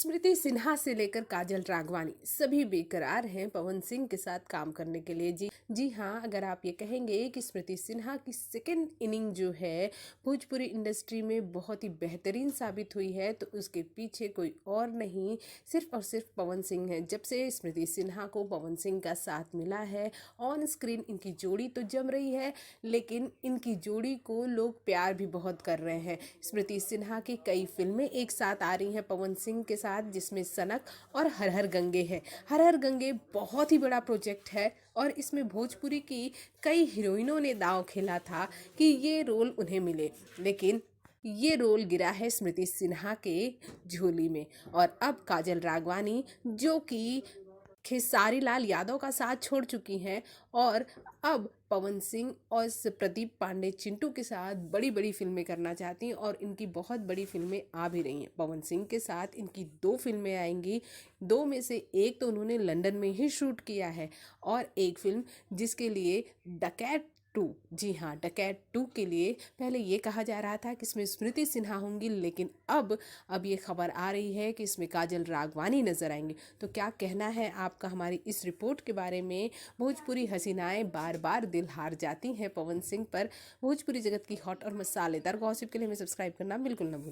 स्मृति सिन्हा से लेकर काजल राघवानी सभी बेकरार हैं पवन सिंह के साथ काम करने के लिए। जी हाँ, अगर आप ये कहेंगे कि स्मृति सिन्हा की सेकंड इनिंग जो है भोजपुरी इंडस्ट्री में बहुत ही बेहतरीन साबित हुई है, तो उसके पीछे कोई और नहीं, सिर्फ और सिर्फ पवन सिंह है। जब से स्मृति सिन्हा को पवन सिंह का साथ मिला है, ऑन स्क्रीन इनकी जोड़ी तो जम रही है, लेकिन इनकी जोड़ी को लोग प्यार भी बहुत कर रहे हैं। स्मृति सिन्हा की कई फिल्में एक साथ आ रही हैं पवन सिंह के साथ, जिसमें सनक और हर हर गंगे है। हर हर गंगे बहुत ही बड़ा प्रोजेक्ट है और इसमें भोजपुरी की कई हीरोइनों ने दांव खेला था कि ये रोल उन्हें मिले, लेकिन ये रोल गिरा है स्मृति सिन्हा के झोली में। और अब काजल राघवानी, जो कि खेसारी लाल यादव का साथ छोड़ चुकी हैं और अब पवन सिंह और प्रदीप पांडे चिंटू के साथ बड़ी बड़ी फिल्में करना चाहती हैं और इनकी बहुत बड़ी फिल्में आ भी रही हैं। पवन सिंह के साथ इनकी 2 फिल्में आएंगी, 2 में से एक तो उन्होंने लंदन में ही शूट किया है और एक फिल्म जिसके लिए डकैत 2, जी हाँ डकैत 2 के लिए पहले ये कहा जा रहा था कि इसमें स्मृति सिन्हा होंगी, लेकिन अब ये खबर आ रही है कि इसमें काजल राघवानी नजर आएंगी। तो क्या कहना है आपका हमारी इस रिपोर्ट के बारे में? भोजपुरी हसीनाएं बार बार दिल हार जाती हैं पवन सिंह पर। भोजपुरी जगत की हॉट और मसालेदार गॉसिप के लिए हमें सब्सक्राइब करना बिल्कुल न भूलें।